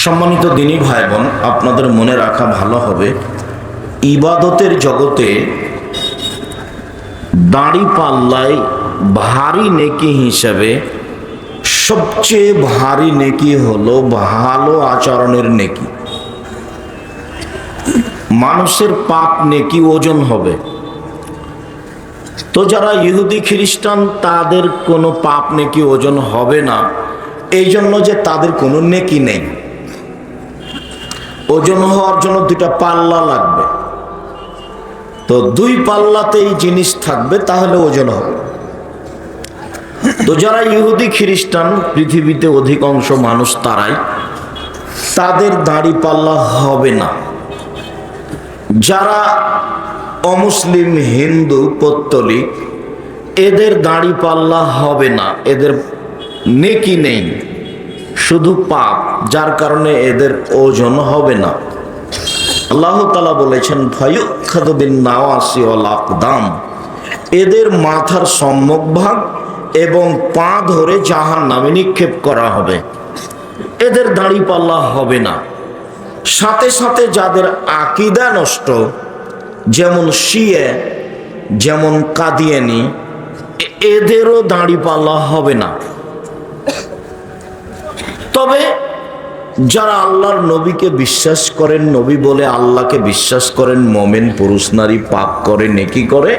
সম্মানিত দিনী ভাই বোন, আপনাদের মনে রাখা ভালো হবে, ইবাদতের জগতে দাড়ি পাল্লায় ভারী নেকি হিসেবে সবচেয়ে ভারী নেকি হলো ভালো আচরণের নেকি। মানুষের পাপ নেকি ওজন হবে। তো যারা ইহুদি খ্রিস্টান, তাদের কোনো পাপ নেকি ওজন হবে না, এই জন্য যে তাদের কোনো নেকি নেই। ওজন হওয়ার জন্য দুইটা পাল্লা লাগবে, তো দুই পাল্লাতেই জিনিস থাকবে, তাহলে ওজন হবে। তো যারা ইহুদি খ্রিস্টান, পৃথিবীতে অধিকাংশ মানুষ তারাই, তাদের দাড়ি পাল্লা হবে না। যারা অমুসলিম, হিন্দু, পৌত্তলিক, এদের দাড়ি পাল্লা হবে না, এদের নেকি নেই, শুধু পাপ, যার কারণে এদের ওজন হবে না। আল্লাহ তাআলা বলেছেন ফায়ুখাযু বিন-নাওয়াসি ওয়াল আকদাম, এদের মাথার সম্মুখ ভাগ এবং পা ধরে জাহান্নামে নিক্ষেপ করা হবে। এদের দাড়ি পাল্লা হবে না। সাথে সাথে যাদের আকীদা নষ্ট, যেমন শিয়া, যেমন কাদিয়ানি, এদেরও দাড়ি পাল্লা হবে না। তবে যারা আল্লাহর নবীকে বিশ্বাস করেন, নবী বলে আল্লাহকে বিশ্বাস করেন, মোমেন পুরুষ নারী পাপ করে, নেকি করে,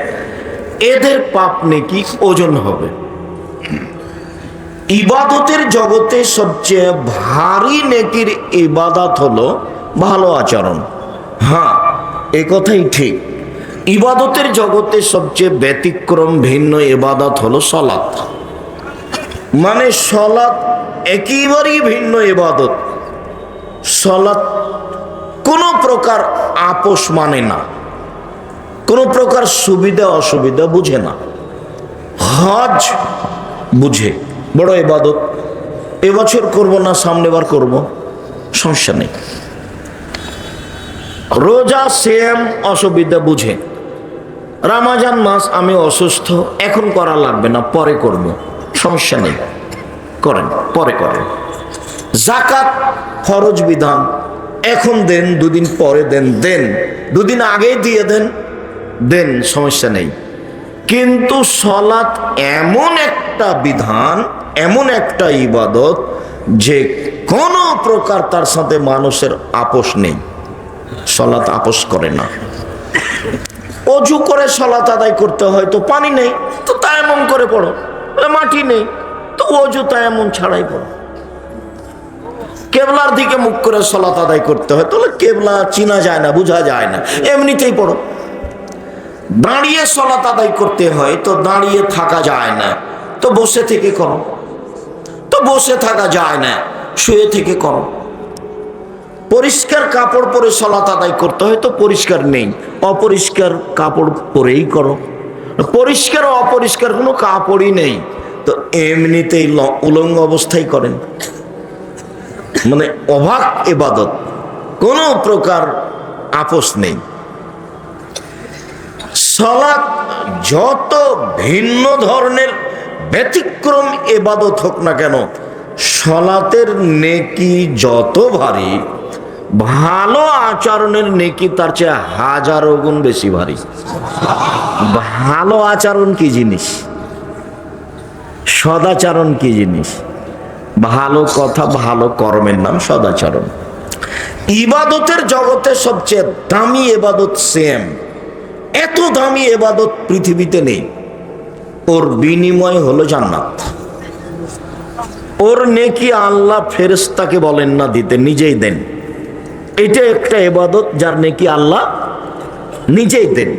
এদের পাপ নেকি ওজন হবে। ইবাদতের জগতে সবচেয়ে ভারী নেকির ইবাদত হলো ভালো আচরণ। হ্যাঁ, এ কথাই ঠিক। ইবাদতের জগতে সবচেয়ে ব্যতিক্রম ভিন্ন ইবাদত হলো সালাত। মানে সালাত একেবারেই ভিন্ন ইবাদত। সালাত কোনো প্রকার আপোষ মানে না, কোনো প্রকার সুবিধা অসুবিধা বুঝে না। হজ বুঝে, বড় ইবাদত, এবছর করব না, সামনেবার করব, সমস্যা নেই। রোজা সেম, অসুবিধা বুঝে। রমজান মাস আমি অসুস্থ, এখন করা লাগবে না, পরে করব, সমস্যা নেই, করেন, পরে করেন। যাকাত ফরজ বিধান, এখন দেন, দুদিন পরে দেন, দেন, দুদিন আগে দিয়ে দেন, দেন, সমস্যা নেই। কিন্তু সালাত এমন একটা বিধান, এমন একটা ইবাদত, যে কোনো প্রকার তার সাথে মানুষের আপোষ নেই। সালাত আপোষ করে না। অজু করে সালাত আদায় করতে হয়, তো পানি নেই, তো তায়াম্মুম করে পড়ো। মাটি নেই, তো অজু তায়াম্মুম ছাড়াই পড়ো। কেবলার দিকে মুখ করে সালাত আদায় করতে হয়, তাহলে কেবলা চিনা যায় না, বোঝা যায় না, এমনিতেই পড়ো। দাঁড়িয়ে সালাত আদায় করতে হয়, তো দাঁড়িয়ে থাকা যায় না, তো বসে থেকে করো। তো বসে থাকা যায় না, শুয়ে থেকে করো। পরিষ্কার কাপড় পরে সালাত আদায় করতে হয়, তো পরিষ্কার নেই, অপরিষ্কার কাপড় পরেই করো। পরিষ্কার অপরিষ্কার কোনো কাপড়ই নেই, তো এমনিতেই উলঙ্গ অবস্থায় করেন। মানে অবাক ইবাদত, কোনো প্রকার আপোষ নেই। সালাত যত ভিন্ন ধরনের ব্যতিক্রম ইবাদত হোক না কেন, সালাতের নেকি যত ভারী, ভালো আচরণের নেকি তার চেয়ে হাজারো গুণ বেশি ভারী। ভালো আচরণ কি জিনিস? সদাচরণ কি জিনিস? ভালো কথা, ভালো কর্মের নাম সদাচরণ। ইবাদতের জগতে সবচেয়ে দামি ইবাদত সেম, এত দামি ইবাদত পৃথিবীতে নেই। ওর বিনিময় হলো জান্নাত। ওর নেকি আল্লাহ ফেরেশতাকে বলেন না দিতে, নিজেই দেন। এটা একটা ইবাদত যার নেকি আল্লাহ নিজেই দেন।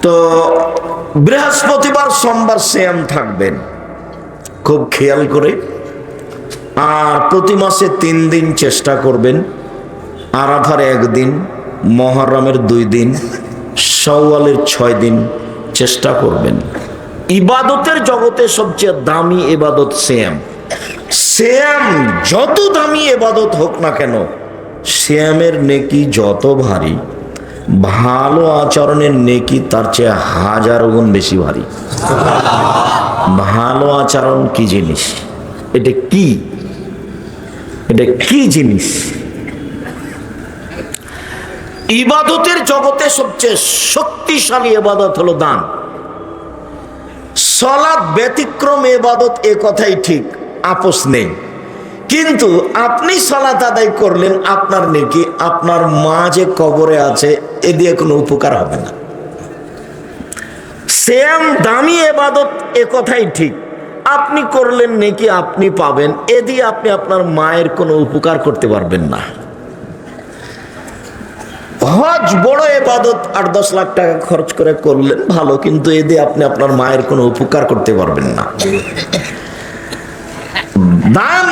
তো বৃহস্পতিবার, সোমবার সেম থাকবেন, খুব খেয়াল করে। আর প্রতি মাসে 3 দিন চেষ্টা করবেন, আরাফার 1 দিন, মুহররমের 2 দিন, শাওয়ালের 6 দিন চেষ্টা করবেন। ইবাদতের জগতে সবচেয়ে দামি ইবাদত সেম। সেম যত দামি ইবাদত হোক না কেন, সেমের নেকি যত ভারী, ভালো আচরণের নেকি তার চেয়ে হাজার গুণ বেশি ভারী। ভালো আচরণ কি জিনিস? এটা কি? এটা কি জিনিস? ইবাদতের জগতে সবচেয়ে শক্তিশালী ইবাদত হলো দান। সালাত ব্যতিক্রম ইবাদত, এ কথাই ঠিক, আপোষ নেই। কিন্তু আপনি সালাত আদায় করলেন, আপনার নেকি আপনার মা যে কবরে আছে এ দিয়ে কোনো উপকার হবে না। সেম দামি ইবাদত, এ কথাই ঠিক, আপনি করলেন নেকি আপনি পাবেন, এ দিয়ে আপনি আপনার মায়ের কোনো উপকার করতে পারবেন না। হজ বড় ইবাদত, 8-10 লাখ টাকা খরচ করে করলেন ভালো, কিন্তু এ দিয়ে আপনি আপনার মায়ের কোনো উপকার করতে পারবেন না। দান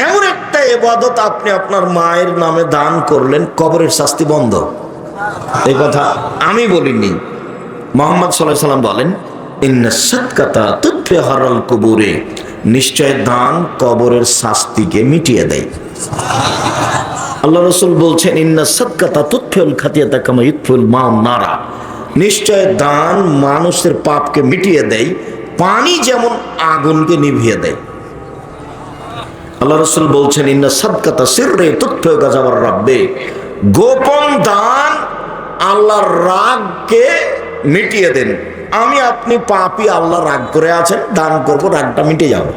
এমন একটা ইবাদত, আপনি আপনার মায়ের নামে দান করলেন, কবরের শাস্তি বন্ধ। এই কথা আমি বলিনি, মুহাম্মদ সাল্লাল্লাহু আলাইহি ওয়াসাল্লাম বলেন, ইন্নাস সাদকাতা তুতফিহাল কুবুরে, নিশ্চয় দান কবরের শাস্তিকে মিটিয়ে দেয়। আল্লাহ রাসূল বলছেন, ইন্নাস সাদকাতা তুতফিউল খাতিয়াতা কামা ইউতফিউল মাউন নারা, নিশ্চয় দান মানুষের পাপকে মিটিয়ে দেয়, পানি যেমন আগুনকে নিভিয়ে দেয়। আল্লাহ রাসূল বলছেন, ইন্নাস সাদকাতা সিররে তুতফিউ গাযাবার রাব্বে, গোপন দান আল্লাহর রাগকে মিটিয়ে দেন। আমি আপনি পাপী, আল্লাহ রাগ করে আছেন, দান করব, রাগটা মিটে যাবে।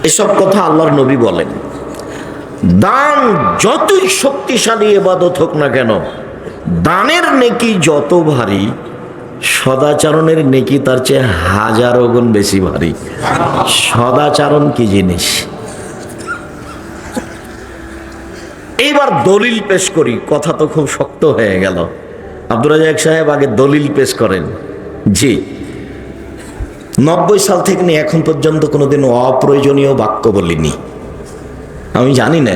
এসব কথা আল্লাহর নবী বলেন। দান যতই শক্তিশালী ইবাদত হোক না কেন, দানের নেকি যত ভারী, সদাচরণের নেকি তার চেয়ে হাজারো গুণ বেশি ভারী। সদাচরণ কি জিনিস? এইবার দলিল পেশ করি, কথা তো খুব শক্ত হয়ে গেল। আব্দুর রাজ্জাক সাহেব আগে দলিল পেশ করেন। জি, 90 সাল থেকে নিয়ে এখন পর্যন্ত কোনোদিন অপ্রয়োজনীয় বাক্য বলিনি। আমি জানি না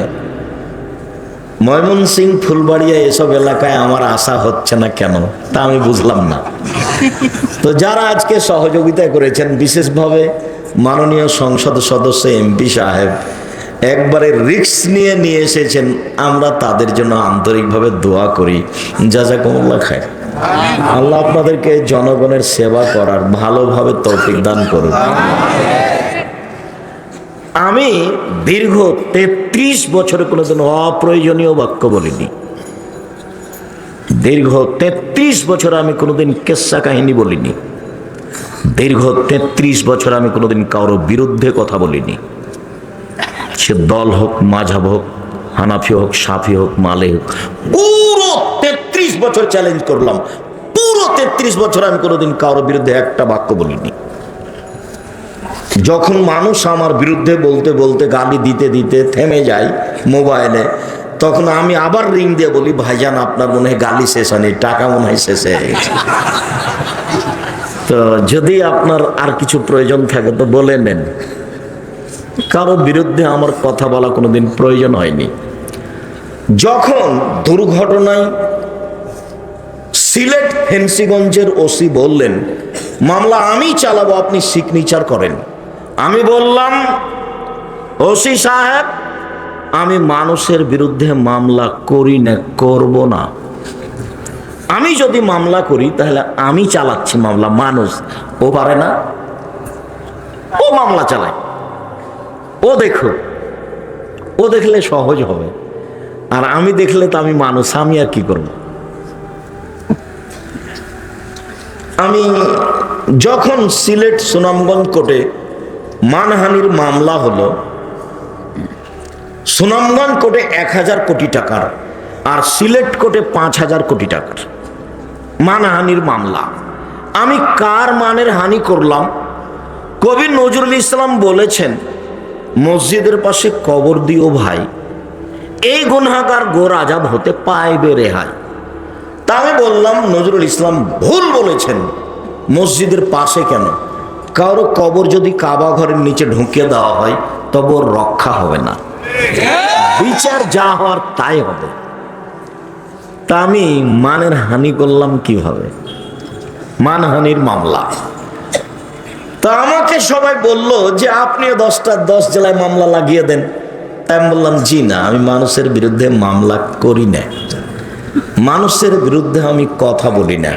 ময়মনসিং, ফুলবাড়িয়া এসব এলাকায় আমার আশা হচ্ছে না কেন, তা আমি বুঝলাম না। তো যারা আজকে সহযোগিতা করেছেন, বিশেষভাবে মাননীয় সংসদ সদস্য এমপি সাহেব একবারে রিস্ক নিয়ে এসেছেন, আমরা তাদের জন্য আন্তরিকভাবে দোয়া করি। জাযাকুমুল্লাহ খায়র। আল্লাহ আপনাদেরকে জনগণের সেবা করার ভালোভাবে তৌফিক দান করুন। আমি দীর্ঘ 33 বছরে কোনোদিন অপ্রয়োজনীয় বাক্য বলিনি। দীর্ঘ 33 বছর আমি কোনোদিন কেচ্ছা কাহিনী বলিনি। দীর্ঘ 33 বছর আমি কোনোদিন কারোর বিরুদ্ধে কথা বলিনি। সে দল হোক, মাযহাব হোক, হানাফি হোক, শাফি হোক, মালে হোক, পুরো 33 বছর চ্যালেঞ্জ করলাম। পুরো 33 বছর আমি কোনোদিন কারোর বিরুদ্ধে একটা বাক্য বলিনি। যখন মানুষ আমার বিরুদ্ধে বলতে বলতে, গালি দিতে দিতে থেমে যায় মোবাইলে, তখন আমি আবার রিং দিয়ে বলি, ভাইজান আপনার মনে হয় গালি শেষ হয়নি, টাকা মনে হয় শেষ হয়ে গেছে। তো যদি আপনার আর কিছু প্রয়োজন থাকে তো বলে নেন। কারো বিরুদ্ধে আমার কথা বলা কোনোদিন প্রয়োজন হয়নি। যখন দুর্ঘটনায় সিলেট ফেন্সিগঞ্জের ওসি বললেন, মামলা আমি চালাবো, আপনি সিগনেচার করেন, আমি বললাম, ওসি সাহেব, আমি মানুষের বিরুদ্ধে মামলা করি না, করব না। আমি যদি মামলা করি তাহলে আমি চালাচ্ছি মামলা, মানুষ ও পারে না, ও মামলা চালায়, ও দেখো, ও দেখলে সহজ হবে, আর আমি দেখলে তো আমি মানুষ, আমি আর কি করব। আমি যখন সিলেট সুনামগঞ্জ কোর্টে মানহানির মামলা হলো, সুনামগঞ্জ কোর্টে 1000 কোটি টাকার আর সিলেট কোর্টে 5000 কোটি টাকার মানহানির মামলা। আমি কার মানের হানি করলাম? কবি নজরুল ইসলাম বলেছেন, মসজিদের পাশে কবর দিও ভাই, এই গুনাহগার গোর আজাব হতে পাইবে রেহাই। তা আমি বললাম, নজরুল ইসলাম ভুল বলেছেন, মসজিদের পাশে কেন? কারো কবর যদি কাবা ঘরের নিচে ঢুকিয়ে দেওয়া হয় তবে ওর রক্ষা হবে না, বিচার যা হওয়ার তাই হবে। তা আমি মানের হানি করলাম কিভাবে? মানহানির মামলা। তা আমাকে সবাই বলল যে আপনিও 10 জেলায় মামলা লাগিয়ে দেন। তাই আমি বললাম, জি না, আমি মানুষের বিরুদ্ধে মামলা করি না, মানুষের বিরুদ্ধে আমি কথা বলি না।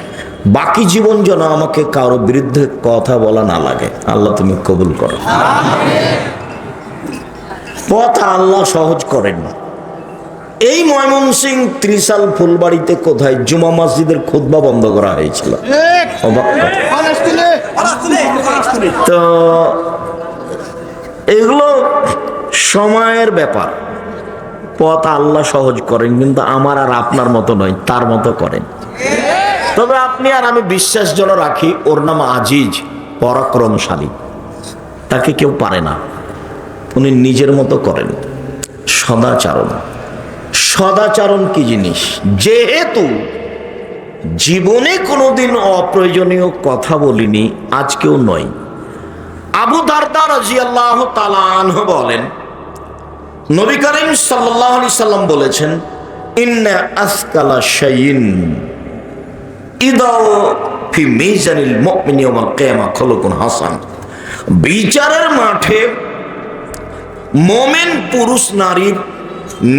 বাকি জীবন যেন আমাকে কারো বিরুদ্ধে কথা বলা না লাগে। আল্লাহ তুমি কবুল করো। পথ আল্লাহ সহজ করেন। এই ময়মনসিংহ ত্রিশাল ফুলবাড়িতে কোথায় জুমা মসজিদের খুতবা বন্ধ করা হয়েছিল। তো এগুলো সময়ের ব্যাপার। পথ আল্লাহ সহজ করেন, কিন্তু আমার আর আপনার মতো নয়, তার মতো করেন। তবে আপনি আর আমি বিশ্বাস যেন রাখি, ওর নাম আজিজ, পরাক্রমশালী, তাকে কেউ পারে না। উনি নিজের মতো করেন। সদাচরণ, সদাচরণ কি জিনিস? যেহেতু জীবনে কোনোদিন অপ্রয়োজনীয় কথা বলিনি, আজকেও নয়। আবু দারদা রাদিয়াল্লাহু তাআলা আনহু বলেন, নবী করিম সাল্লাল্লাহু আলাইহি সাল্লাম বলেছেন, ইন্না আসকালা শাইইন ইদাও ফি মিজানিল মুমিনি ইয়াওমাল কিয়ামা খুলুকুন হাসান। বিচারের মাঠে মুমিন পুরুষ নারীর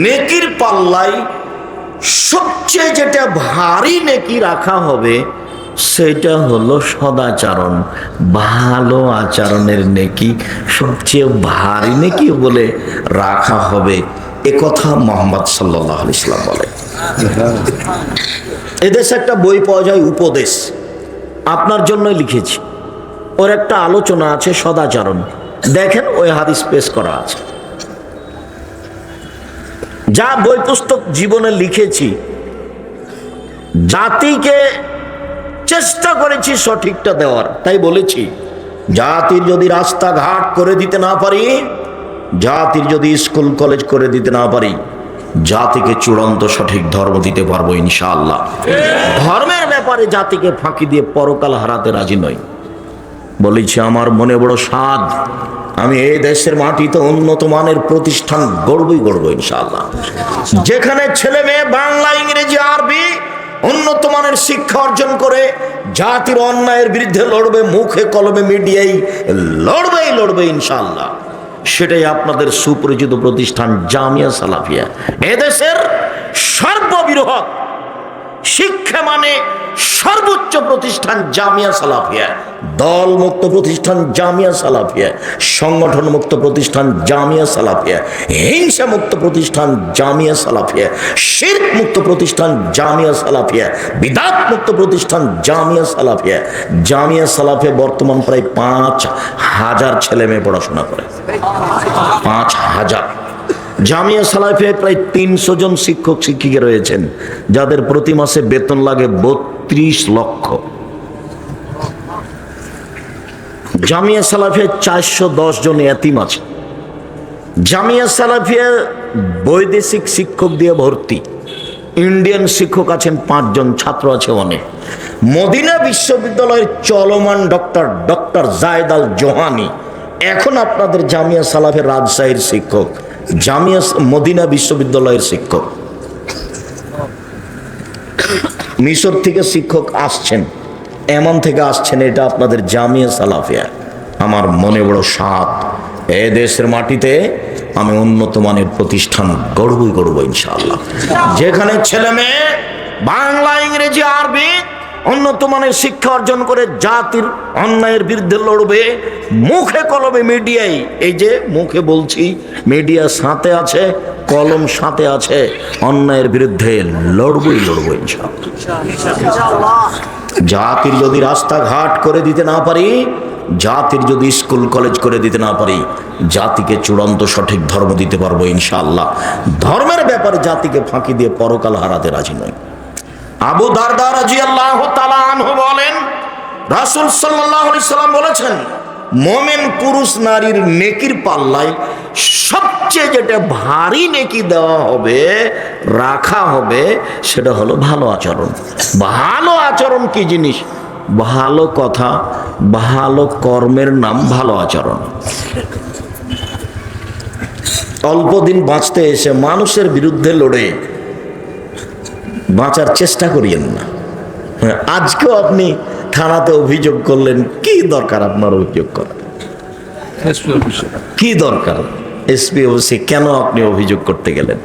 নেকির পাল্লায় সবচেয়ে যেটা ভারী নেকি রাখা হবে সেটা হলো সদাচরণ। ভালো আচরণের নেকি সবচেয়ে ভারী নেকি বলে রাখা হবে, এ কথা মুহাম্মদ সাল্লাল্লাহু আলাইহি ওয়াসাল্লাম বলে। এদেশে একটা বই পাওয়া যায়, উপদেশ, আপনার জন্যই লিখেছি। ওর একটা আলোচনা আছে সদাচরণ, দেখেন ওই হাদিস পেশ করা আছে। যা বই পুস্তক জীবনে লিখেছি, জাতিকে চেষ্টা করেছি সঠিকটা দেওয়ার। তাই বলেছি, জাতির যদি রাস্তাঘাট করে দিতে না পারি, জাতির যদি স্কুল কলেজ করে দিতে না পারি, জাতিকে চূড়ান্ত সঠিক ধর্ম দিতে পারবো ইনশাআল্লাহ। ধর্মের ব্যাপারে জাতিকে ফাঁকি দিয়ে পরকাল হারাতে রাজি নই। বলেছি, আমার মনে বড় সাধ, আমি এই দেশের মাটিতে উন্নত মানের প্রতিষ্ঠান গড়বই গড়বো ইনশাআল্লাহ। যেখানে ছেলে মেয়ে বাংলা, ইংরেজি, আরবি উন্নত মানের শিক্ষা অর্জন করে জাতির অন্যায়ের বিরুদ্ধে লড়বে, মুখে কলমে মিডিয়ায় লড়বে ইনশাআল্লাহ। সেটাই আপনাদের সুপরিচিত প্রতিষ্ঠান জামিয়া সালাফিয়া। এদেশের সর্ববৃহৎ শিক্ষা মানে সর্বোচ্চ প্রতিষ্ঠান জামিয়া সালাফিয়া, দল মুক্ত প্রতিষ্ঠান জামিয়া সালাফিয়া, সংগঠন মুক্ত প্রতিষ্ঠান জামিয়া সালাফিয়া, হিংসা মুক্ত প্রতিষ্ঠান জামিয়া সালাফিয়া, শিরক মুক্ত প্রতিষ্ঠান জামিয়া সালাফিয়া, বিদআত মুক্ত প্রতিষ্ঠান জামিয়া সালাফিয়া। জামিয়া সালাফিয়া বর্তমান প্রায় 5,000 ছেলে মেয়ে পড়াশোনা করে, 5,000। জামিয়া সালাফিয়ায় প্রায় 300 জন শিক্ষক শিক্ষিকা রয়েছেন, যাদের প্রতি মাসে বেতন লাগে 32 লক্ষ। জামিয়া সালাফিয়ায় 410 জন এতিম আছে। জামিয়া সালাফিয়া বৈদেশিক শিক্ষক দিয়ে ভর্তি, ইন্ডিয়ান শিক্ষক আছেন 5 জন, ছাত্র আছে অনেক। মদিনা বিশ্ববিদ্যালয়ের চলমান ডক্টর জায়েদ আল জোহানি এখন আপনাদের জামিয়া সালাফিয়া রাজশাহীর শিক্ষক, জামিয়া মদিনা বিশ্ববিদ্যালয়ের শিক্ষক। মিশর থেকে শিক্ষক আসছেন, এমন থেকে আসছেন, এটা আপনাদের জামিয়া সালাফিয়া। আমার মনে বড় সাধ, এ দেশের মাটিতে আমি উন্নত মানের প্রতিষ্ঠান গড়বই ইনশাআল্লাহ। যেখানে ছেলে মেয়ে বাংলা, ইংরেজি, আরবি উন্নত মানের শিক্ষা অর্জন করে জাতির অন্যায়ের বিরুদ্ধে লড়বে, মুখে কলমে মিডিয়ায়, এই যে মুখে বলছি, মিডিয়া সাথে আছে, কলম সাথে আছে, অন্যায়ের বিরুদ্ধে লড়বই ইনশাআল্লাহ। জাতির যদি রাস্তাঘাট করে দিতে না পারি, জাতির যদি স্কুল কলেজ করে দিতে না পারি, জাতিকে চূড়ান্ত সঠিক ধর্ম দিতে পারবো ইনশাআল্লাহ। ধর্মের ব্যাপারে জাতিকে ফাঁকি দিয়ে পরকাল হারাতে রাজি নয়। আবু দারদা রাদিয়াল্লাহু তাআলা আনহু বলেন, রাসূল সাল্লাল্লাহু আলাইহি সাল্লাম বলেছেন, মুমিন পুরুষ নারীর নেকির পাল্লায় সবচেয়ে যেটা ভারী নেকি দেওয়া হবে, রাখা হবে, সেটা হলো ভালো আচরণ। ভালো আচরণ কি জিনিস? ভালো কথা, ভালো কর্মের নাম ভালো আচরণ। অল্প দিন বাঁচতে এসে মানুষের বিরুদ্ধে লড়ে বাঁচার চেষ্টা করিয়েন না। আজকেও আপনি থানাতে অভিযোগ করলেন, কি দরকার আপনার অভিযোগ করা? কি দরকার এসপি অফিসে কেন আপনি অভিযোগ করতে গেলেন?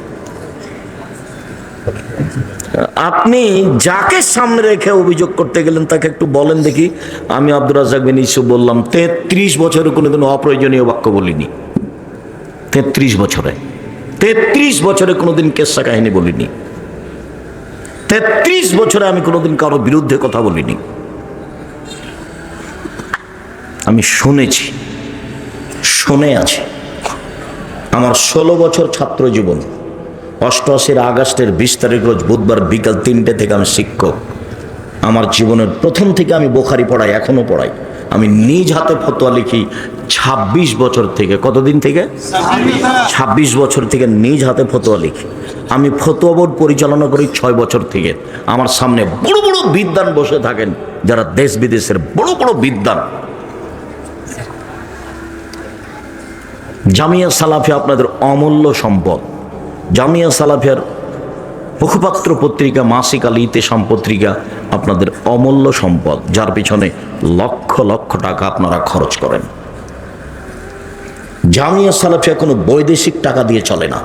আপনি যাকে সামনে রেখে অভিযোগ করতে গেলেন তাকে একটু বলেন দেখি, আমি আব্দুর রাজ্জাক বিন ইউসুফ বললাম 33 বছরে কোনোদিন অপ্রয়োজনীয় বাক্য বলিনি। 33 বছরে 33 বছরে কোনোদিন কেসা কাহিনী বলিনি। 33 বছরে আমি কোনোদিন কারো বিরুদ্ধে কথা বলিনি। আমি শুনেছি, শুনে আছি। আমার 16 বছর ছাত্র জীবন, 88 আগস্টের 20 তারিখ রোজ বুধবার বিকাল 3টে থেকে আমি শিক্ষক। আমার জীবনের প্রথম থেকে আমি বুখারী পড়াই, এখনো পড়াই। আমি নিজ হাতে ফতোয়া লিখি 26 বছর থেকে। কতদিন থেকে? 26 বছর থেকে নিজ হাতে ফতোয়া লিখি। আমি ফতোয়া বোর্ড পরিচালনা করি 6 বছর থেকে। আমার সামনে বড় বড় বিদ্বান বসে থাকেন, যারা দেশ বিদেশের বড় বড় বিদ্বান। জামিয়া সালাফিয়া আপনাদের অমূল্য সম্পদ। জামিয়া সালাফিয়ার মুখপাত্র পত্রিকা, মাসিক আল ইতেসাম পত্রিকা আপনাদের অমূল্য সম্পদ, যার পিছনে লক্ষ লক্ষ টাকা আপনারা খরচ করেন। জামিয়া সালাফিয়া কোনো বৈদেশিক টাকা দিয়ে চলে না।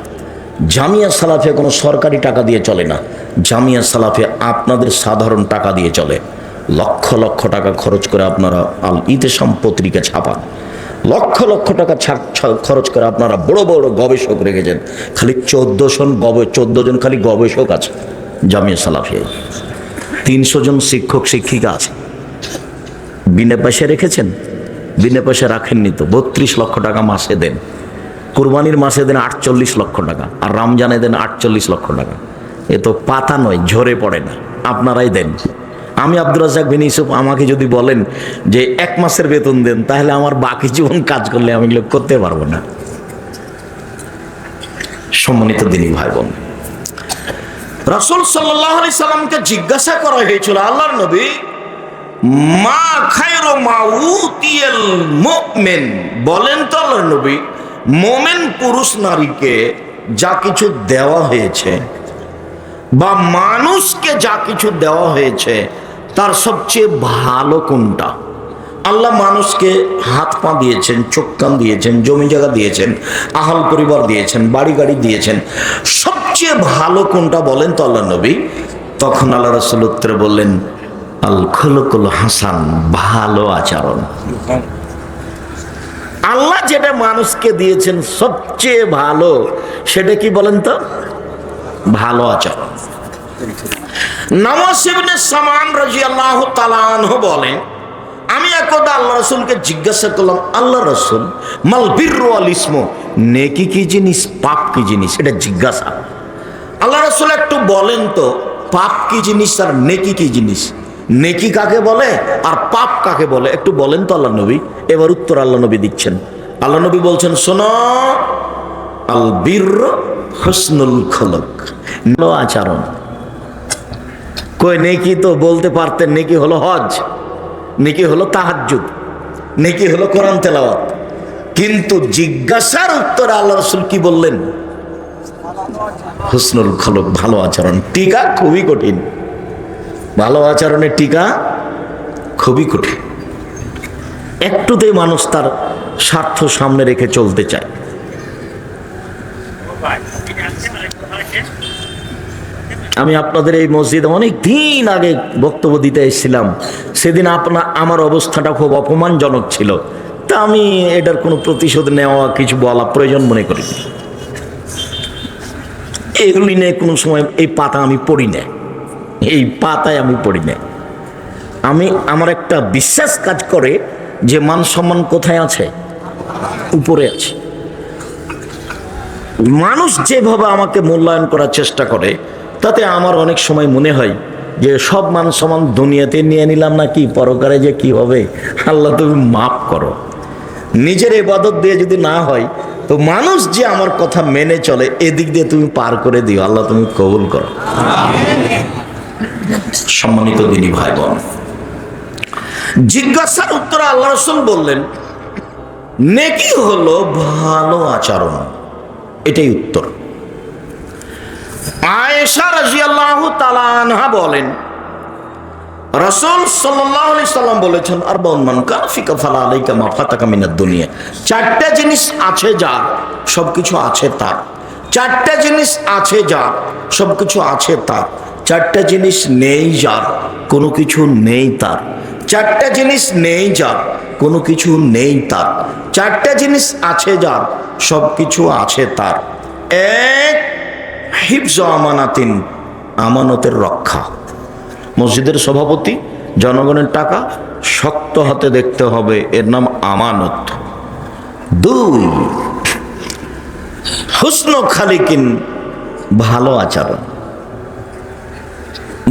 জামিয়া সালাফিয়া কোনো সরকারি টাকা দিয়ে চলে না। জামিয়া সালাফিয়া আপনাদের সাধারণ টাকা দিয়ে চলে। লক্ষ লক্ষ টাকা খরচ করে আপনারা আল ইতেসাম পত্রিকা ছাপান। লক্ষ লক্ষ টাকা খরচ করে আপনারা বড় বড় গবেষক রেখেছেন। খালি 14 জন খালি গবেষক আছে জামিয়া সালাফিয়ায়। 300 জন শিক্ষক শিক্ষিকা আছে। বিনা পয়সায় রেখেছেন? বিনা পয়সায় রাখেননি তো। 32 লক্ষ টাকা মাসে দেন। কুরবানির মাসে দেন 48 লক্ষ টাকা, আর রমজানে দেন 48 লক্ষ টাকা। এ তো পাতা নয়, ঝরে পড়ে না, আপনারাই দেন। আমি আব্দুর রাজ্জাক বিন ইউসুফ, আমাকে যদি বলেন যে 1 মাসের বেতন দেন, তাহলে আমার বাকি জীবন কাজ করলে আমি এগুলো করতে পারবো না। সম্মানিত দিনী ভাই বোন, রাসূল সাল্লাল্লাহু আলাইহি সাল্লামকে জিজ্ঞাসা করা হয়েছিল, আল্লাহর নবী, মা খায়রু মা উতিয়াল মুমিন, বলেন তো আল্লাহর নবী, মুমিন পুরুষ নারীকে যা কিছু দেওয়া হয়েছে বা মানুষকে যা কিছু দেওয়া হয়েছে তার সবচেয়ে ভালো কোনটা? আল্লাহ মানুষকে হাত পা দিয়েছেন, চোখ কান দিয়েছেন, জমি জায়গা দিয়েছেন, আহল পরিবার দিয়েছেন, বাড়ি গাড়ি দিয়েছেন, সবচেয়ে ভালো কোনটা বলেন তো আল্লাহ নবী? তখন আল্লাহ রাসূল উত্তরে বললেন, আল খুলুকুল হাসান, ভালো আচরণ। আল্লাহ যেটা মানুষকে দিয়েছেন সবচেয়ে ভালো, সেটা কি বলেন তো? ভালো আচরণ। নওয়াস ইবনে সামান রাদিয়াল্লাহু তাআলা আনহু বলেন, আমি একদা আল্লাহ রাসূলকে জিজ্ঞাসা করলাম, আল্লাহ রাসূল, মাল বিররু ওয়াল ইসমু, নেকি কি জিনিস, পাপ কি জিনিস? এটা জিজ্ঞাসা। আল্লাহ রাসূল একটু বলেন তো, পাপ কি জিনিস আর নেকি কি জিনিস? নেকি কাকে বলে আর পাপ কাকে বলে? একটু বলেন তো আল্লাহ নবী। এবার উত্তর আল্লাহ নবী দিচ্ছেন। আল্লাহ নবী বলছেন, শোনো, আল বিররু হুসনুল খুলুক, ভালো আচরণ। কই নেকি তো বলতে পারতেন, নেকি হলো হজ, নেকি হলো তাহাজ্জুদ, নেকি হলো কোরআন তেলাওয়াত। কিন্তু জিজ্ঞাসার উত্তরে আল্লাহ রাসূল কি বললেন? হুসনুল খুলুক, ভালো আচরণ। টিকা খুবই কঠিন, ভালো আচরণের টিকা খুবই কঠিন। একটুতেই মানুষ তার স্বার্থ সামনে রেখে চলতে চায়। আমি আপনাদের এই মসজিদে অনেক দিন আগে বক্তব্য দিতে এসেছিলাম। সেদিন আমার অবস্থাটা খুব অপমানজনক ছিল, তা আমি এটার কোনো প্রতিশোধ নেওয়া, কিছু বলা প্রয়োজন মনে করি। এগুলি নিয়ে কোনো সময় এই পাতা আমি পড়ি না, এই পাতায় আমি পড়ি না। আমার একটা বিশ্বাস কাজ করে যে মান সম্মান কোথায় আছে? উপরে আছে। মানুষ যেভাবে আমাকে মূল্যায়ন করার চেষ্টা করে, তাতে আমার অনেক সময় মনে হয় যে সব মান সম্মান দুনিয়াতে নিয়ে নিলাম নাকি, পরকালে যে কি হবে, আল্লাহ তুমি মাফ করো। নিজের ইবাদত দিয়ে যদি না হয়, তো মানুষ যে আমার কথা মেনে চলে, এদিক দিয়ে তুমি পার করে দিও, আল্লাহ তুমি কবুল করো। সম্মানিত দিনী ভাই বোন, জিজ্ঞাসার উত্তরে আল্লাহ রাসূল বললেন, নেকি হলো ভালো আচরণ। এটাই উত্তর। আয়েশা রাদিয়াল্লাহু তাআলা আনহা বলেন, রাসূল সাল্লাল্লাহু আলাইহি সাল্লাম বলেছেন, আরবাউন মান কানা ফিকা ফালা আলাইকা মা ফাতাকা মিনাদ দুনিয়া। 4টা জিনিস আছে যার, সবকিছু আছে তার। 4টা জিনিস আছে যার, সবকিছু আছে তার। 4টা জিনিস নেই যার, কোনো কিছু নেই তার। 4টা জিনিস নেই যার, কোনো কিছু নেই তার। চারটা জিনিস আছে যার, সব কিছু আছে তার। এক, হিফজ আমানাতিন, আমানতের রক্ষা। মসজিদের সভাপতি, জনগণের টাকা শক্ত হাতে দেখতে হবে, এর নাম আমানত। দুই, হুসন খালিকিন, ভালো আচরণ।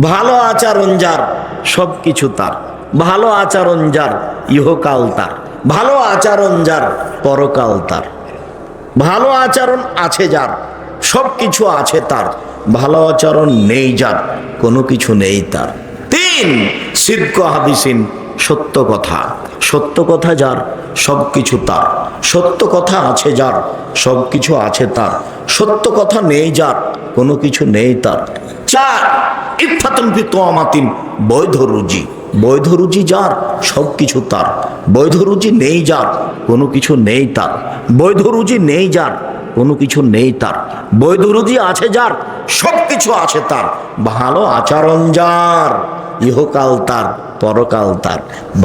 ভালো আচরণ যার, সব কিছু তার। ভালো আচরণ যার, ইহকাল তার। ভালো আচরণ যার, পরকাল তার। ভালো আচরণ আছে যার, সব কিছু আছে তার। ভালো আচরণ নেই যার, কোনো কিছু নেই তার। তিন, সিদক হাদিসিন, সত্য কথা। সত্য কথা যার, সব কিছু তার। সত্য কথা আছে যার, সব কিছু আছে তার। সত্য কথা নেই যার, কোনো কিছু নেই তার। চার, ইফাতুন ফি তোয়ামাতিন, বৈধ রুজি। বৈধ রুজি যার, সব কিছু তার। বৈধ রুজি নেই যার, কোনো কিছু নেই তার। বৈধ রুজি নেই যার, কোনো কিছু নেই তার। বৈধ রুজি আছে যার, সব কিছু আছে তার। ভালো আচরণ যার, ইহকাল তার, পরকাল তার।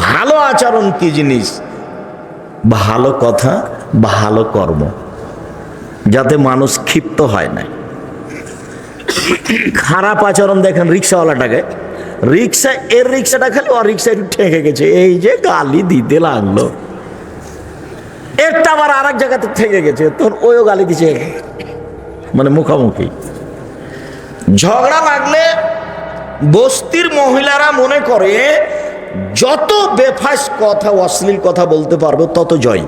ভালো আচরণ কি জিনিস? ভালো কথা, ভালো কর্ম, যাতে মানুষ ক্ষিপ্ত হয় না। খারাপ আচরণ দেখেন রিক্সাওয়ালাটাকে, এর রিক্সাটা খালি ওর রিক্সা একটু ঠেকে গেছে, এই যে গালি দিতে লাগলো। একটা আবার আর এক জায়গাতে ঠেকে গেছে, তখন ওইও গালি দিছে, মানে মুখামুখি। ঝগড়া লাগলে বস্তির মহিলারা মনে করে যত বেফাস কথা, অশ্লীল কথা বলতে পারবে তত জয়।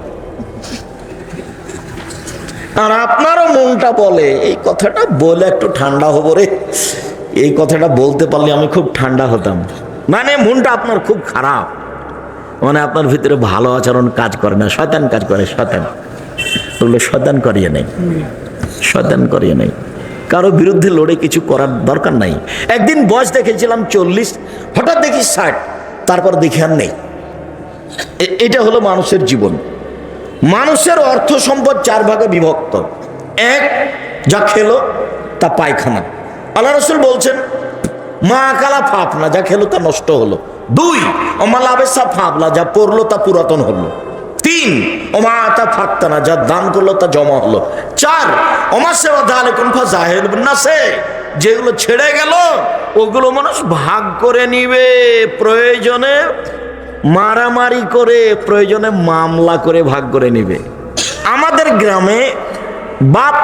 আর আপনারও মনটা বলে এই কথাটা বলে একটু ঠান্ডা হবো রে, এই কথাটা বলতে পারলে আমি খুব ঠান্ডা হতাম। মানে মনটা আপনার খুব খারাপ, মানে আপনার ভিতরে ভালো আচরণ কাজ করে না, শয়তান কাজ করে। শয়তান বললে শয়তান করিয়ে নেই, শয়তান করিয়ে নেই। কারো বিরুদ্ধে লড়ে কিছু করার দরকার নাই। একদিন বয়স দেখেছিলাম 40, হঠাৎ দেখি 60, তারপর দেখি আর নেই। এটা হলো মানুষের জীবন। মানুষের অর্থ সম্পদ 4 ভাগে বিভক্ত। এক, যা খেলো তা পায়খানা, আল্লাহ রাসূল বলছেন মা আকালা ফাফনা, যা খেলো তা নষ্ট হলো। 2, ওমা লাবেসা ফাবলা, যা পড়লো তা পুরাতন হলো। 3, ওমা আতা ফাক্তানা, যা দান করলো তা জমা হলো। 4, ওমা সেবা দালে কোন ফা জাহেল নাসে, যেগুলো ছেড়ে গেল ওগুলো মানুষ ভাগ করে নিবে, প্রয়োজনে মারামারি করে, প্রয়োজনে মামলা করে ভাগ করে নিবে। আমাদের গ্রামে বাপ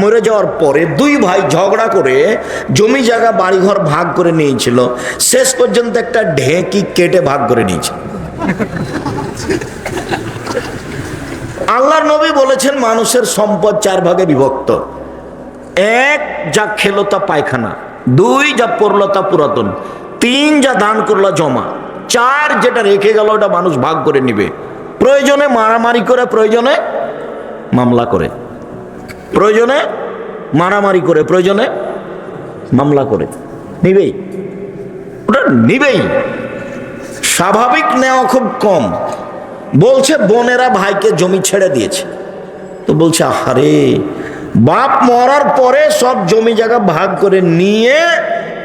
মরে যাওয়ার পরে 2 ভাই ঝগড়া করে জমি জায়গা বাড়িঘর ভাগ করে নিয়েছিল। শেষ পর্যন্ত একটা ঢেঁকি কেটে ভাগ করে নিয়েছে। আল্লাহর নবী বলেছেন মানুষের সম্পদ 4 ভাগে বিভক্ত। 1, যা খেলো তা পায়খানা। 2, যা পড়লো তা পুরাতন। 3, যা দান করলো জমা। 4, যেটা রেখে গেল ওটা মানুষ ভাগ করে নিবে, প্রয়োজনে মারামারি করে, প্রয়োজনে মামলা করে। প্রয়োজনে মারামারি করে, প্রয়োজনে মামলা করে নিবেই, ওটা নিবেই। স্বাভাবিক নেওয়া খুব কম। বলছে বোনেরা ভাইকে জমি ছেড়ে দিয়েছে, তো বলছে আরে বাপ মরার পরে সব জমি জায়গা ভাগ করে নিয়ে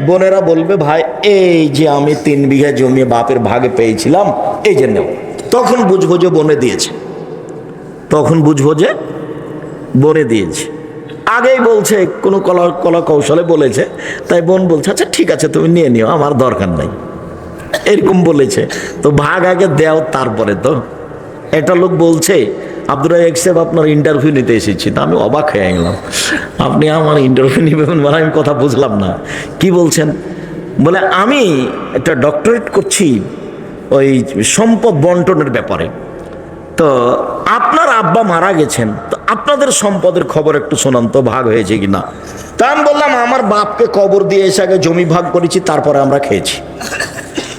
বোনেরা বলবে ভাই এই যে আমি 3 বিঘা জমি বাপের ভাগে পেয়েছিলাম, এই যে নেও। তখন বুঝবো যে বনে দিয়েছে, তখন বুঝবো যে বনে দিয়েছে। আগেই বলছে কোনো কলা কৌশলে বলেছে, তাই বোন বলছে আচ্ছা ঠিক আছে তুমি নিয়ে নিও, আমার দরকার নাই, এরকম বলেছে। তো ভাগ আগে দেও তারপরে। তো একটা লোক বলছে আব্দুর রাজ্জাক সাহেব আপনার ইন্টারভিউ নিতে এসেছি। তা আমি অবাক হয়ে গেলাম, আপনি আমার ইন্টারভিউ নেবেন মানে আমি কথা বুঝলাম না। কি বলছেন? বলে আমি একটা ডক্টরেট করছি ওই সম্পদ বন্টনের ব্যাপারে, তো আপনার আব্বা মারা গেছেন, তো আপনাদের সম্পদের খবর একটু শোনান তো, ভাগ হয়েছে কিনা। তা আমি বললাম আমার বাপকে কবর দিয়ে এসে আগে জমি ভাগ করেছি, তারপরে আমরা খেয়েছি।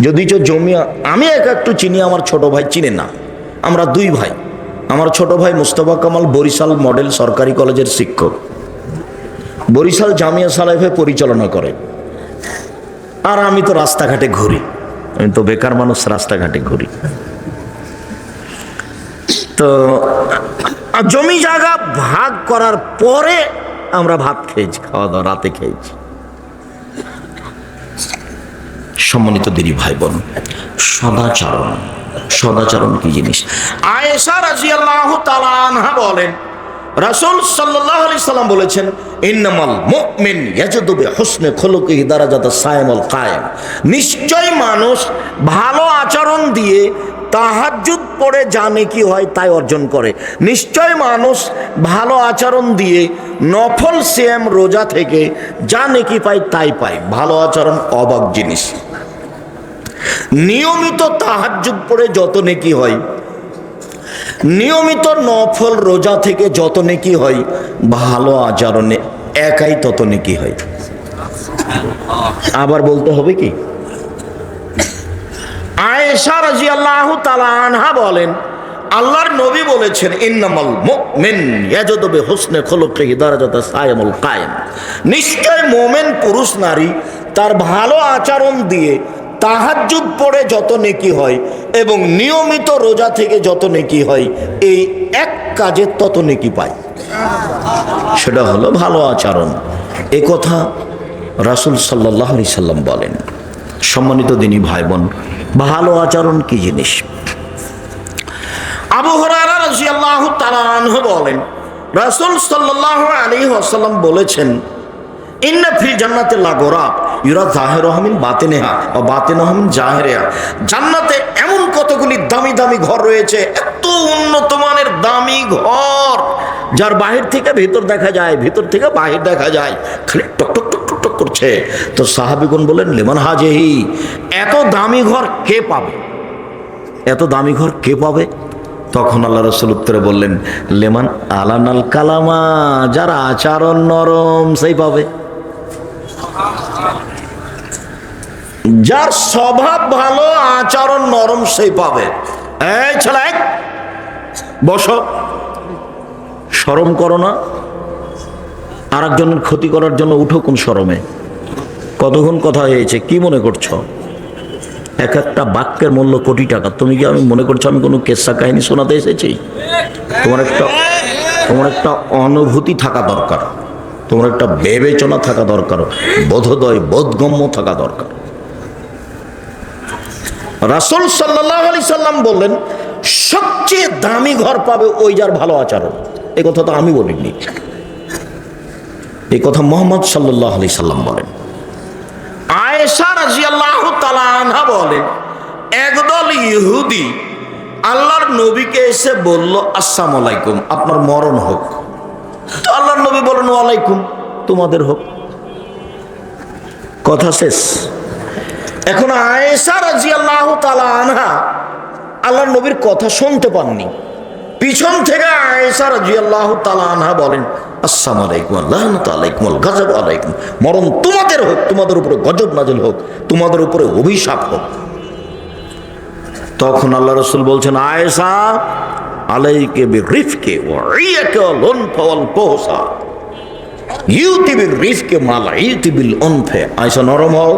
যদিচ জমি আমি একটু চিনি, আমার ছোট ভাই চিনে না। আমরা 2 ভাই। আমার ছোট ভাই মুস্তফা কামাল বরিশাল মডেল সরকারি কলেজের শিক্ষক, বরিশাল জামিয়া সালাফে পরিচালনা করে। আর আমি তো রাস্তাঘাটে ঘুরি, আমি তো বেকার মানুষ, রাস্তাঘাটে ঘুরি। তো জমি জায়গা ভাগ করার পরে আমরা ভাত খেয়েছি, খাওয়া দাওয়া রাতে খেয়েছি। সম্মানিত দিনী ভাই বোন, সদাচরণ, সদাচরণ কি জিনিস? আয়েশা রাদিয়াল্লাহু তাআলা আনহা বলেন, রাসূল সাল্লাল্লাহু আলাইহি সাল্লাম বলেছেন, ইন্নামাল মুমিন ইয়াজদু বিহুসনি খুলুকিহি দারাজাতাস সাইমুল কায়েম। নিশ্চয় মানুষ ভালো আচরণ দিয়ে তাহাজ্জুদ পড়ে যা নেকি হয় তাই অর্জন করে। নিশ্চয় মানুষ ভালো আচরণ দিয়ে নফল সিয়াম রোজা থেকে যা নেকি পায় তাই পায়। ভালো আচরণ অবাক জিনিস। নিয়মিত তাহাজ্জুদ পড়ে যত নেকি হয়, নিয়মিত নফল রোজা থেকে যত নেকি হয়, ভালো আচরণে একাই তত নেকি হয়। আবার বলতে হবে কি? আয়েশা রাদিয়াল্লাহু তাআলা আনহা বলেন, আল্লাহর নবী বলেছেন, ইন্নামাল মুমিন ইয়াজদু বিহুসনি খুলুকিহি দারাজাতাস সাইমুল কায়েম। নিশ্চয় মুমিন পুরুষ নারী তার ভালো আচরণ দিয়ে তাহাজ্জুদ পড়ে যত নেকি হয় এবং নিয়মিত রোজা থেকে যত নেকি হয়, এই এক কাজে তত নেকি পায়। সেটা হলো ভালো আচরণ। এ কথা রাসূল সাল্লাল্লাহু আলাইহি সাল্লাম বলেন। সম্মানিত দিনী ভাই বোন, ভালো আচরণ কি জিনিস? আবু হুরায়রা রাদিয়াল্লাহু তাআলা আনহু বলেন, রাসূল সাল্লাল্লাহু আলাইহি ওয়াসাল্লাম বলেছেন, ইন্না ফি জান্নাতি লাগোরাব ইউরা জাহিরুহা মিন বাতিনিহা ওয়া বাতিনুহা মিন জাহিরিহা। জান্নাতে এমন কতগুলি দামি দামি ঘর রয়েছে, এত উন্নত মানের দামি ঘর, যার বাহির থেকে ভেতর দেখা যায়, ভেতর থেকে বাহির দেখা যায়, খালি টক টক টক টক টক করছে। তো সাহাবীগণ বলেন, লিমান হাজিহি, এত দামি ঘর কে পাবে? এত দামি ঘর কে পাবে? তখন আল্লাহ রাসূল উত্তরে বললেন, লেমান আলানাল কালামা, যার আচরণ নরম সেই পাবে, যার স্বভাব ভালো আচরণ নরম সেই পাবে। এই ছেলে বসো, শরম করো না? আর একজনের ক্ষতি করার জন্য উঠো কোন শরমে? কতক্ষণ কথা হয়েছে, কি মনে করছো? এক একটা বাক্যের মূল্য কোটি টাকা। তুমি কি আমি মনে করছো আমি কোনো কেসা কাহিনী শোনাতে এসেছি? তোমার একটা অনুভূতি থাকা দরকার, তোমার একটা বিবেচনা থাকা দরকার, বোধোদয় বোধগম্য থাকা দরকার। রাসূল সাল্লাল্লাহু আলাইহি সাল্লাম বললেন, সবচেয়ে দামি ঘর পাবে ওই যার ভালো আচরণ। এই কথা তো আমি বলিনি, এই কথা মুহাম্মদ সাল্লাল্লাহু আলাইহি সাল্লাম বলেন। আয়েশা রাদিয়াল্লাহু তাআলা আনহা বলেন, একদল ইহুদি আল্লাহর নবীকে এসে বলল, আসসালামু আলাইকুম, আপনার মরণ হোক। তো আল্লাহর নবী বলেন, ওয়ালাইকুম, তোমাদের হোক। কথা শেষ। এখন আয়েশা রাদিয়াল্লাহু তাআলা আনহা আল্লাহর নবীর কথা শুনতে পাননি। পিছন থেকে আয়েশা রাদিয়াল্লাহু তাআলা আনহা বলেন, আসসালামু আলাইকুম, লানাতু আলাইকুম, গজব আলাইকুম, মরণ তোমাদের হোক, তোমাদের উপরে গজব নাজিল হোক, তোমাদের উপরে অভিশাপ হোক। তখন আল্লাহ রাসূল বলছেন, আয়েশা আলাইকা বিরিফকি ওয়া ইয়াকা লুনফা ওয়াল কুহসা ইউতি বিরিফকি মা লা ইউতি বিল উনফা। আয়েশা নরম হও,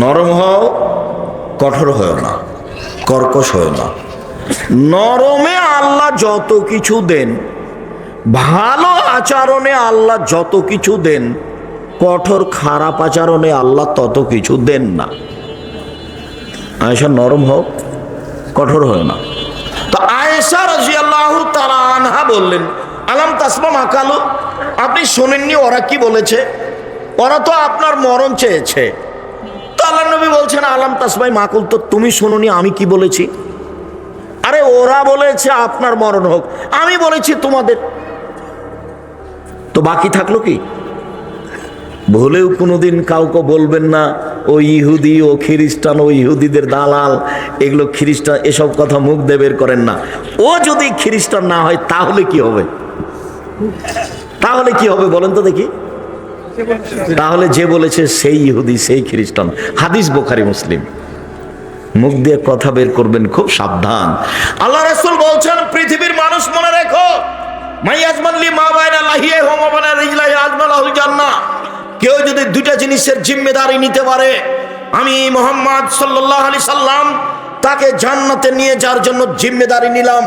নরম হও, কঠোর হও না, কর্কশ হও না। নরমে আল্লাহ যত কিছু দেন, ভালো আচরণে আল্লাহ যত কিছু দেন, কঠোর খারাপ আচরণে আল্লাহ তত কিছু দেন না। আয়েশা নরম হও, কঠোর হয় না। তো আয়েশা রাদিয়াল্লাহু তাআলা আনহা বললেন, আলাম তাসমা মাকালু, আপনি শোনেননি ওরা কি বলেছে? ওরা তো আপনার মরণ চেয়েছে। তো আল্লাহর নবী বলছেন, আলাম তাসমাই মাকুল, তো তুমি শোনোনি আমি কি বলেছি? আরে ওরা বলেছে আপনার মরণ হোক, আমি বলেছি তোমাদের। তো বাকি থাকলো কি? ভুলেও কোনোদিন কাউকে বলবেন না ও ইহুদি, ও খ্রিস্টান, ও ইহুদিদের দালাল, এগুলো খ্রিস্টান, এসব কথা মুখ দিয়ে বের করেন না। ও যদি খ্রিস্টান না হয় তাহলে কি হবে? তাহলে কি হবে বলেন তো দেখি? তাহলে যে বলেছে সেই ইহুদি, সেই খ্রিস্টান। হাদিস বুখারী মুসলিম। মুখ দিয়ে কথা বের করবেন, খুব সাবধান। আল্লাহ রাসূল বলছেন, পৃথিবীর মানুষ মনে রেখো, মাইয়াজমানলি মা বাইনা লাহিয়া ওয়া মা বাইনা রিজলাই আজমালাহুল জান্নাহ। কেউ যদি দুইটা জিনিসের জিম্মেদারি নিতে পারে, আমি মুহাম্মদ সাল্লাল্লাহু আলাইহি সাল্লাম তাকে জান্নাতে নিয়ে যাওয়ার জন্য জিম্মেদারি নিলাম।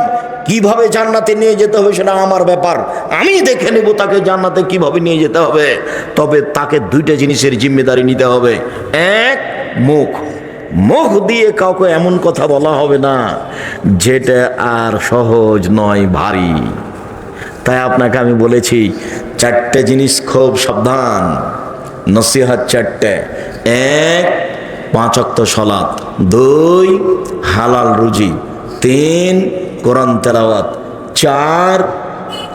কিভাবে জান্নাতে নিয়ে যেতে হবে সেটা আমার ব্যাপার, আমি দেখে নেব তাকে জান্নাতে কিভাবে নিয়ে যেতে হবে। তবে তাকে দুইটা জিনিসের জিম্মেদারি নিতে হবে। এক, মুখ। মুখ দিয়ে কাউকে এমন কথা বলা হবে না যেটা আর সহজ নয়, ভারী। তাই আপনাকে আমি বলেছি 4টে জিনিস খুব সাবধান, নসিহত 4টে। 1, 5 ওয়াক্ত সালাত। 2, হালাল রুজি। 3, কোরআন তেলাওয়াত। 4,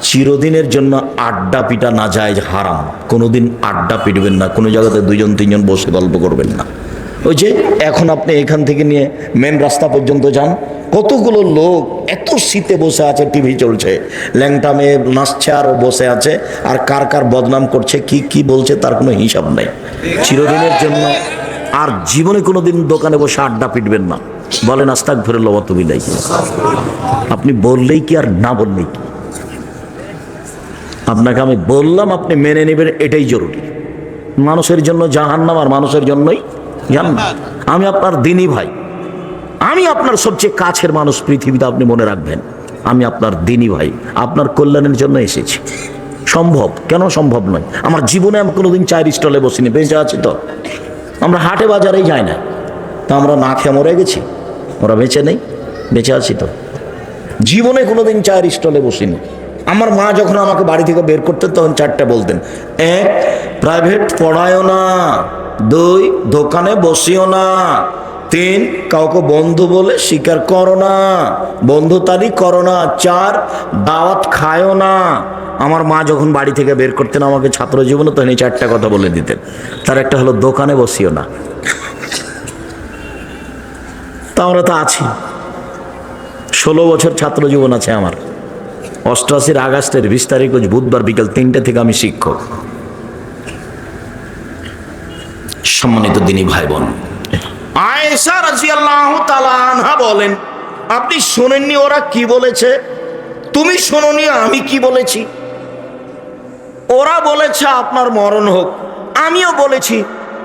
চিরদিনের জন্য আড্ডা পিটা নাজায়েজ, হারাম। কোনোদিন আড্ডা পিটবেন না, কোনো জায়গাতে 2-3জন বসে গল্প করবেন না। ওই যে এখন আপনি এখান থেকে নিয়ে মেন রাস্তা পর্যন্ত যান, কতগুলো লোক এত শীতে বসে আছে, টিভি চলছে, ল্যাংটা মেয়ে নাচছে আর বসে আছে, আর কার কার বদনাম করছে, কি কি বলছে তার কোনো হিসাব নেই। চিরদিনের জন্য আর জীবনে কোনোদিন দোকানে বসে আড্ডা পিটবেন না। বলেন আস্তাগফিরুল্লাহ ওয়া আতুবু ইলাইহি। আপনি বললেই কি আর না বললেই কি? আপনাকে আমি বললাম, আপনি মেনে নেবেন, এটাই জরুরি। মানুষের জন্য জাহান্নাম আর মানুষের জন্যই জান্নাত। আমি আপনার দিনী ভাই, আমি আপনার সবচেয়ে কাছের মানুষ পৃথিবীতে, আপনি মনে রাখবেন। আমি আপনার দিনী ভাই, আপনার কল্যাণের জন্য এসেছি। সম্ভব কেন সম্ভব নয়? আমার জীবনে আমি কোনোদিন চায়ের স্টলে বসিনি, বেঁচে আছি তো। আমরা হাটে বাজারেই যাই না, তা আমরা না খেয়ে মরে গেছি? ওরা বেঁচে নেই, বেঁচে আছি তো। জীবনে কোনোদিন চায়ের স্টলে বসিনি। আমার মা যখন আমাকে বাড়ি থেকে বের করতেন তখন 4টে বলতেন। 1, প্রাইভেট পড়ায়ও না। 2, দোকানে বসিও না। 3, কাউকে বন্ধু বলে স্বীকার করো না, বন্ধুতারি করো না। 4, দাওয়াত খায়ও না। আমার মা যখন বাড়ি থেকে বের করতেন আমাকে ছাত্র জীবনে, তখন এই 4টে কথা বলে দিতেন। তার একটা হলো দোকানে বসিও না। তা আমরা তো আছি, 16 বছর ছাত্র জীবন আছে আমার। 88 আগস্টের 20 তারিখ বুধবার বিকেল 3টে থেকে আমি শিক্ষক। সম্মানিত দিনী ভাই বোন, আয়েশা রাদিয়াল্লাহু তাআলা আনহা বলেন, আপনি শোনেননি ওরা কি বলেছে? তুমি শোনোনি আমি কি বলেছি? ওরা বলেছে আপনার মরণ হোক, আমিও বলেছি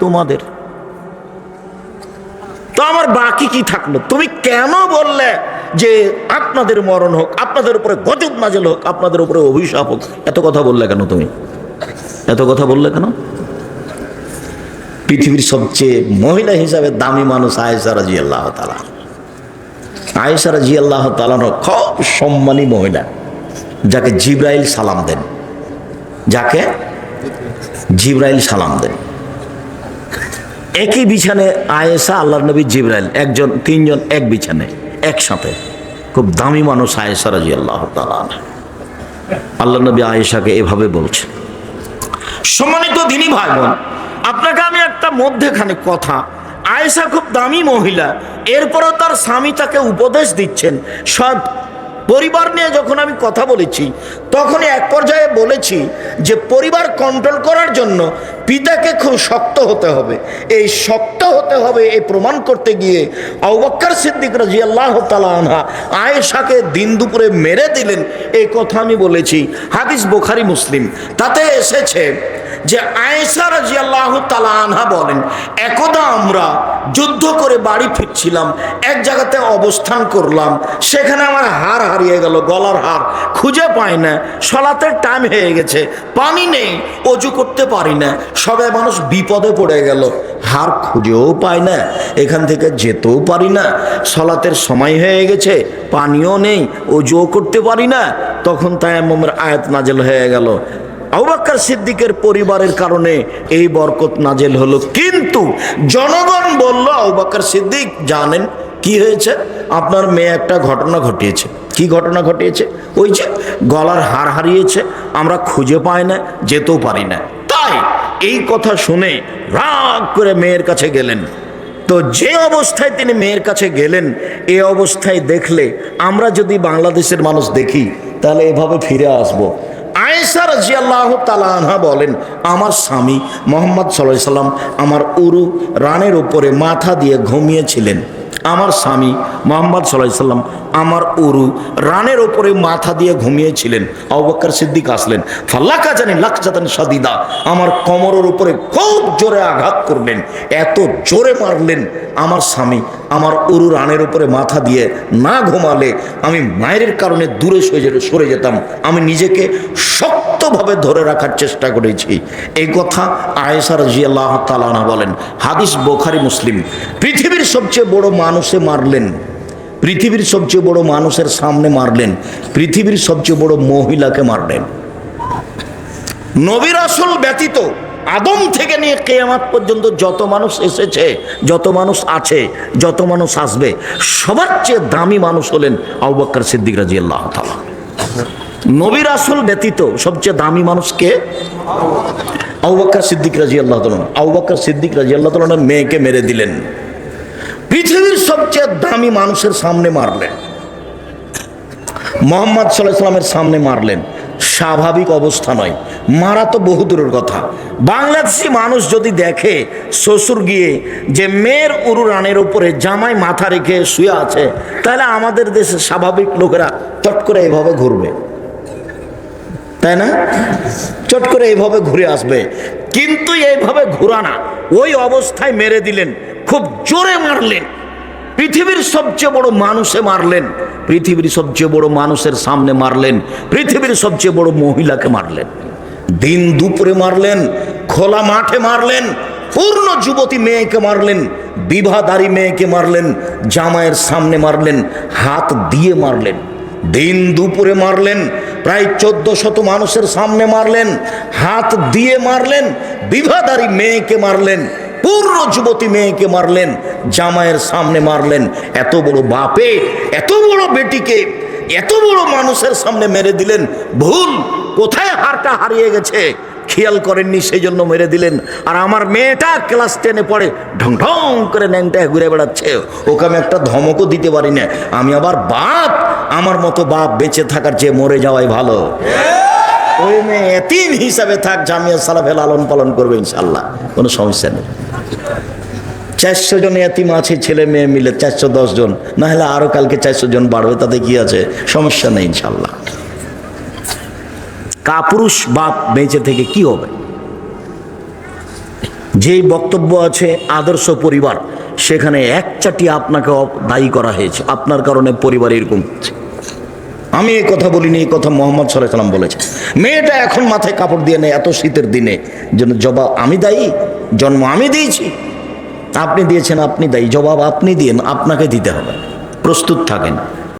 তোমাদের। তো আমার বাকি কি থাকলো? তুমি কেন বললে যে আপনাদের মরণ হোক, আপনাদের উপরে গজব নাযিল হোক, আপনাদের উপরে অভিশাপ হোক? এত কথা বললে কেন তুমি? এত কথা বললে কেন? পৃথিবীর সবচেয়ে মহিলা হিসাবে দামি মানুষ আয়েশা রাদিয়াল্লাহু তাআলা। আয়েশা রাদিয়াল্লাহু তাআলা খুব সম্মানী মহিলা, যাকে জিবরাইল সালাম দেন, যাকে জিবরাইল সালাম দেন। একই বিছানে আয়েশা, আল্লাহর নবী, জিবরাইল, একজন, 3জন এক বিছানে একসাথে। খুব দামি মানুষ আয়েশা রাদিয়াল্লাহু তাআলা। আল্লাহর নবী আয়েশাকে এভাবে বলছেন। সম্মানিত দিনী ভাই বোন, আপনাকে আমি একটা মধ্যেখানে কথা, আয়েশা খুব দামি মহিলা, এরপরও তার স্বামী তাকে উপদেশ দিচ্ছেন। সব পরিবার নিয়ে যখন আমি কথা বলেছি তখন এক পর্যায়ে বলেছি যে পরিবার কন্ট্রোল করার জন্য পিতাকে খুব শক্ত হতে হবে। এই শক্ত হতে হবে এই প্রমাণ করতে গিয়ে আবু বকর সিদ্দিক রাদিয়াল্লাহু তাআলা আনহা আয়েশাকে দিন দুপুরে মেরে দিলেন, এই কথা আমি বলেছি। হাদিস বুখারী মুসলিম, তাতে এসেছে যে আয়েশা রাদিয়াল্লাহু তাআলা আনহা বলেন, একদা আমরা যুদ্ধ করে বাড়ি ফিরছিলাম, এক জায়গাতে অবস্থান করলাম, সেখানে আমার হার হারিয়ে গেল, গলার হার খুঁজে পাই না, সালাতের টাইম হয়ে গেছে, পানি নেই, অজু করতে পারি না, সবাই মানুষ বিপদে পড়ে গেল, হার খুঁজেও পাই না, এখান থেকে যেতেও পারি না, সালাতের সময় হয়ে গেছে, পানিও নেই, অজুও করতে পারি না। তখন তায়াম্মুমের আয়াত নাযিল হয়ে গেল। আবু বকর সিদ্দিকের পরিবারের কারণে এই বরকত নাযিল হলো। কিন্তু জনগণ বলল, আবু বকর সিদ্দিক জানেন কি হয়েছে? আপনার মেয়ে একটা ঘটনা ঘটিয়েছে। কি ঘটনা ঘটিয়েছে? ওই যে গলার হার হারিয়েছে, আমরা খুঁজে পাই না, যেতেও পারি না। তাই এই কথা শুনে রাগ করে মেয়ের কাছে গেলেন। তো যে অবস্থায় তিনি মেয়ের কাছে গেলেন, এই অবস্থায় দেখলে আমরা যদি বাংলাদেশের মানুষ দেখি তাহলে এভাবে ফিরে আসবো। আয়েশা রাদিয়াল্লাহু তাআলা আনহা বলেন, আমার স্বামী মুহাম্মদ সাল্লাল্লাহু আলাইহি সাল্লাম আমার উরু রানের উপরে মাথা দিয়ে ঘুমিয়েছিলেন। আমার স্বামী মুহাম্মদ সাল্লাল্লাহু আলাইহি সাল্লাম আমার উরু রানের উপরে মাথা দিয়ে ঘুমিয়েছিলেন। আবু বকর সিদ্দিক আসলেন, ফাল্লাকা জানি লাকজাতান শাদীদা, আমার কোমরের উপরে খুব জোরে আঘাত করলেন, এত জোরে মারলেন, আমার স্বামী আমার উরু রানের উপরে মাথা দিয়ে না ঘুমালে আমি মায়ের কারণে দূরে সরে যেতাম, আমি নিজেকে শক্ত শক্তভাবে ধরে রাখার চেষ্টা করেছি। এই কথা আয়েশা রাদিয়াল্লাহু তাআলা আনহা বলেন, হাদিস বুখারী মুসলিম। পৃথিবীর সবচেয়ে বড় মানুষে মারলেন, পৃথিবীর সবচেয়ে বড় মানুষের সামনে মারলেন, পৃথিবীর সবচেয়ে বড় মহিলাকে মারলেন। নবী রাসূল ব্যতীত আদম থেকে নিয়ে কিয়ামত পর্যন্ত যত মানুষ এসেছে, যত মানুষ আছে, যত মানুষ আসবে, সবার চেয়ে দামি মানুষ হলেন আবু বকর সিদ্দিক রাদিয়াল্লাহু তাআলা। নবী রাসূল ব্যতীত সবচেয়ে দামি মানুষ কে? আবু বকর সিদ্দিক রাদিয়াল্লাহু তাআলা। আবু বকর সিদ্দিক রাদিয়াল্লাহু তাআলার মেয়েকে মেরে দিলেন, পৃথিবীর সবচেয়ে দামি মানুষের সামনে মারলেন, মুহাম্মদ সাল্লাল্লাহু আলাইহি ওয়াসাল্লামের সামনে মারলেন। স্বাভাবিক অবস্থা নয়, মারা তো বহু দূরের কথা। বাংলাদেশি মানুষ যদি দেখে শ্বশুর গিয়ে যে মেয়ের উরুরানের উপরে জামাই মাথা রেখে শুয়ে আছে, তাহলে আমাদের দেশের স্বাভাবিক লোকেরা চট করে এইভাবে ঘুরবে, তাই না? চট করে এইভাবে ঘুরে আসবে। কিন্তু এইভাবে ঘুরা না, ওই অবস্থায় মেরে দিলেন, খুব জোরে মারলেন, পৃথিবীর সবচেয়ে বড় মানুষে মারলেন, পৃথিবীর সবচেয়ে বড় মানুষের সামনে মারলেন, পৃথিবীর সবচেয়ে বড় মহিলাকে মারলেন, দিন দুপুরে মারলেন, খোলা মাঠে মারলেন, পূর্ণ যুবতী মেয়েকে মারলেন, বিবাহধারী মেয়েকে মারলেন, জামাইয়ের সামনে মারলেন, হাত দিয়ে মারলেন, দিন দুপুরে মারলেন, প্রায় 1400 মানুষের সামনে মারলেন, হাত দিয়ে মারলেন, বিবাহধারী মেয়েকে মারলেন, পূর্ণ যুবতী মেয়েকে মারলেন, জামাইয়ের সামনে মারলেন। এত বড় বাপে এত বড় বেটিকে এত বড় মানুষের সামনে মেরে দিলেন। ভুল কোথায় হারটা হারিয়ে গেছে খেয়াল করেননি, সেই জন্য মেরে দিলেন। আর আমার মেয়েটা ক্লাস 10-এ পড়ে, ঢং ঢং করে ন্যাংটায় ঘুরে বেড়াচ্ছে, ওকে আমি একটা ধমকও দিতে পারি না। আমি আবার বাপ, আমার মতো বাপ বেঁচে থাকার চেয়ে মরে যাওয়াই ভালো। ওই মেয়ে এতিম হিসাবে থাক, জামিয়া সালাফে লালন পালন করবে ইনশাল্লাহ, কোনো সমস্যা নেই। 400 জন এতিম আছে ছেলে মেয়ে মিলে, 410 জন, না হলে আরো কালকে 400 জন বাড়বে, তাতে কি আছে, সমস্যা নেই ইনশাল্লাহ। কাপুরুষ বাপ বেঁচে থেকে কি হবে? যেই বক্তব্য আছে আদর্শ পরিবার, সেখানে একচাটি আপনাকে দায়ী করা হয়েছে, আপনার কারণে পরিবার এরকম হচ্ছে। আমি এই কথা বলিনি, এই কথা মুহাম্মদ সাল্লাল্লাহু আলাইহি ওয়াসাল্লাম বলেছে। মেয়েটা এখন মাথায় কাপড় দিয়ে নেয় এত শীতের দিনে, যেন জবাব আমি দায়ী, জন্ম আমি দিয়েছি, আপনি দিয়েছেন, আপনি দায়ী, জবাব আপনি দিয়েন, আপনাকে দিতে হবে, প্রস্তুত থাকেন।